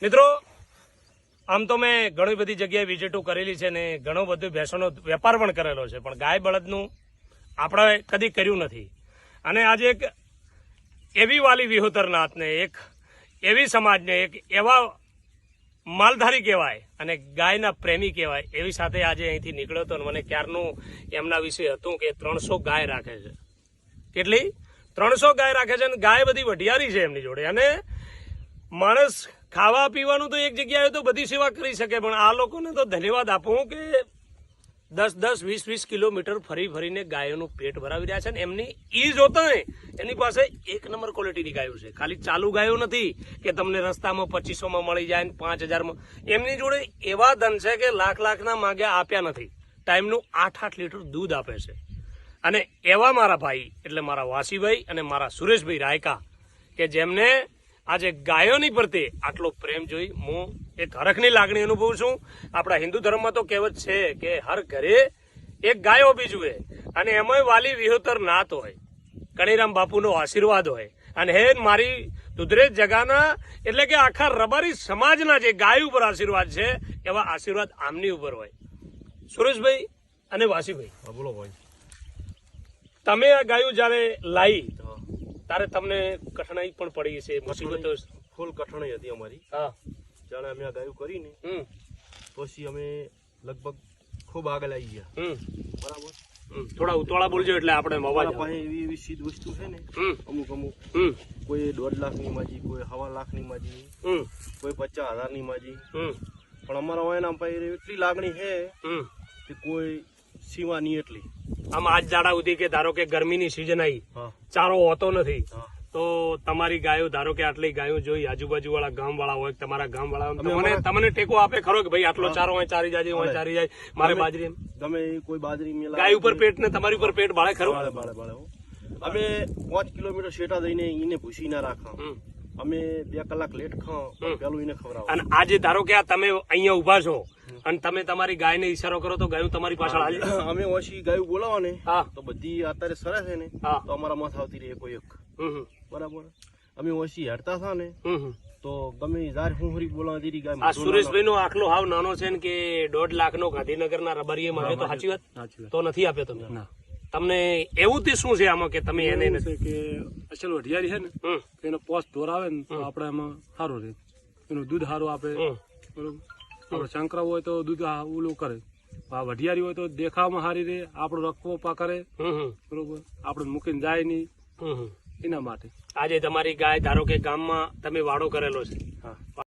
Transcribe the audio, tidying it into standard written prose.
મિત્રો આમ તો મેં ઘણી બધી જગ્યાએ વિઝિટો કરેલી છે ને ઘણો બધો ભેંસોનો વેપાર પણ કરેલો છે, પણ ગાય બળદનું આપણે કદી કર્યું નથી. અને આજે એક એવી વાલી વિહોતરનાથને, એક એવી સમાજને, એક એવા માલધારી કહેવાય અને ગાયના પ્રેમી કહેવાય એવી સાથે આજે અહીંથી નીકળ્યો હતો. મને ક્યારનું એમના વિશે હતું કે 300 ગાય રાખે છે. કેટલી? 300 ગાય રાખે છે અને ગાય બધી વઢિયારી છે એમની જોડે. અને માણસ ખાવા પીવાનું તો એક જગ્યાએ તો બધી સેવા કરી શકે, પણ આ લોકોને તો ધન્યવાદ આપું કે 10-10, 20-20 કિલોમીટર ફરી ફરીને ગાયોનું પેટ ભરાવી રહ્યા છે. ને એમની ઈ જોતા ને એમની પાસે એક નંબર ક્વોલિટીની ગાયો છે. ખાલી ચાલુ ગાયો નથી કે તમને રસ્તામાં 2500માં મળી જાય ને 5000માં. એમની જોડે એવા ધન છે કે લાખના માગ્યા આપ્યા નથી. ટાઈમનું 8-8 લીટર દૂધ આપે છે. અને એવા મારા ભાઈ એટલે મારા વાસીભાઈ અને મારા સુરેશભાઈ રાયકા કે જેમને આજે ગાયોની પ્રત્યે આટલો પ્રેમ જોઈ હું એક હરખની લાગણી અનુભવું છું. આપણા હિન્દુ ધર્મમાં તો કહેવત છે કે હર ઘરે એક ગાય હોવી જોઈએ, અને એમાંય વાલી વિહોતર નાથ હોય, કણીરામ બાપુનો આશીર્વાદ હોય. અને હે મારી દુધરેજ જગાના એટલે કે આખા રબારી સમાજના જે ગાય ઉપર આશીર્વાદ છે એવા આશીર્વાદ આમની ઉપર હોય. સુરેશભાઈ અને વાસીભાઈ, બોલો ભાઈ, તમે આ ગાયો જયારે લાવી ત્યારે તમને કઠણાઈ પણ પડી છે, મુસીબતો? ફૂલ કઠણાઈ હતી અમારી. હા, જાણે અમે આ ગાયું કરીને પછી અમે લગભગ ખૂબ આગળ આવી ગયા. બરાબર, થોડા ઉતવાળા બોલજો એટલે આપણે અવાજ પાસે એવી સીધ વસ્તુ છે ને, અમુક કોઈ 1.5 લાખની માજી, કોઈ 1.5 લાખની માજી, કોઈ 50,000ની માજી. પણ અમારા એના પાસે એટલી લાગણી છે કે કોઈ સીમા નહીં એટલી. આમ આજ દાડા સુધી કે ધારો કે ગરમીની સિઝન આવી, ચારો હોતો નથી, તો તમારી ગાયો ધારો કે આટલી ગાયો જોઈ આજુબાજુ વાળા ગામ વાળા હોય, તમારા ગામ વાળા તમને ટેકો આપે ખરો કે ભાઈ આટલો ચારો હોય ચારી જાય, હોય ચારી જાય, મારે બાજરી ગમે કોઈ બાજરી ગાય ઉપર પેટ ને તમારી ઉપર પેટ બાળે ખરું? અમે 5 કિલોમીટર શેટા દઈને એને ભૂસી ના રાખા. અમે 2 કલાક લેટ ખાઓ પેલું એને ખવડાવો. અને આજે ધારો કે આ તમે અહીંયા ઉભા છો અને તમે તમારી ગાયને ઈશારો કરો તો ગાયું તમારી પાછળ હાલે. અમે ઓછી ગાયું બોલાવા ને તો બધી અત્યારે સરસ છે ને તો અમારા માથે આવતી રહે કોઈ એક. બરાબર, અમે ઓછી હેડતા થા ને તો ગમે જાર હુંહરી બોલાવા દીધી ગાય. આ સુરેશભાઈ નો આખલો હાવ નાનો છે ને કે 1.5 લાખનો ગાંધીનગરના રબારીએ માંગ્યો તો સાચી વાત? તો નથી આપ્યો તમે? તમને એવું તે શું છે આમાં કે તમે એને કે અસલ વઢિયારી છે ને એનો પોસ્ટ ઢોર આવે ને તો આપડે એમાં સારું રહે, એનું દૂધ સારું આપે. બરોબર, આપડે શંકરા હોય તો દૂધ ઓલું કરે, વઢિયારી હોય તો દેખાવામાં સારી રહે, આપણો રખવો કરે. બરોબર, આપડે મૂકીને જાય નહીં, એના માટે. આજે તમારી ગાય ધારો કે ગામમાં તમે વાડો કરેલો છે,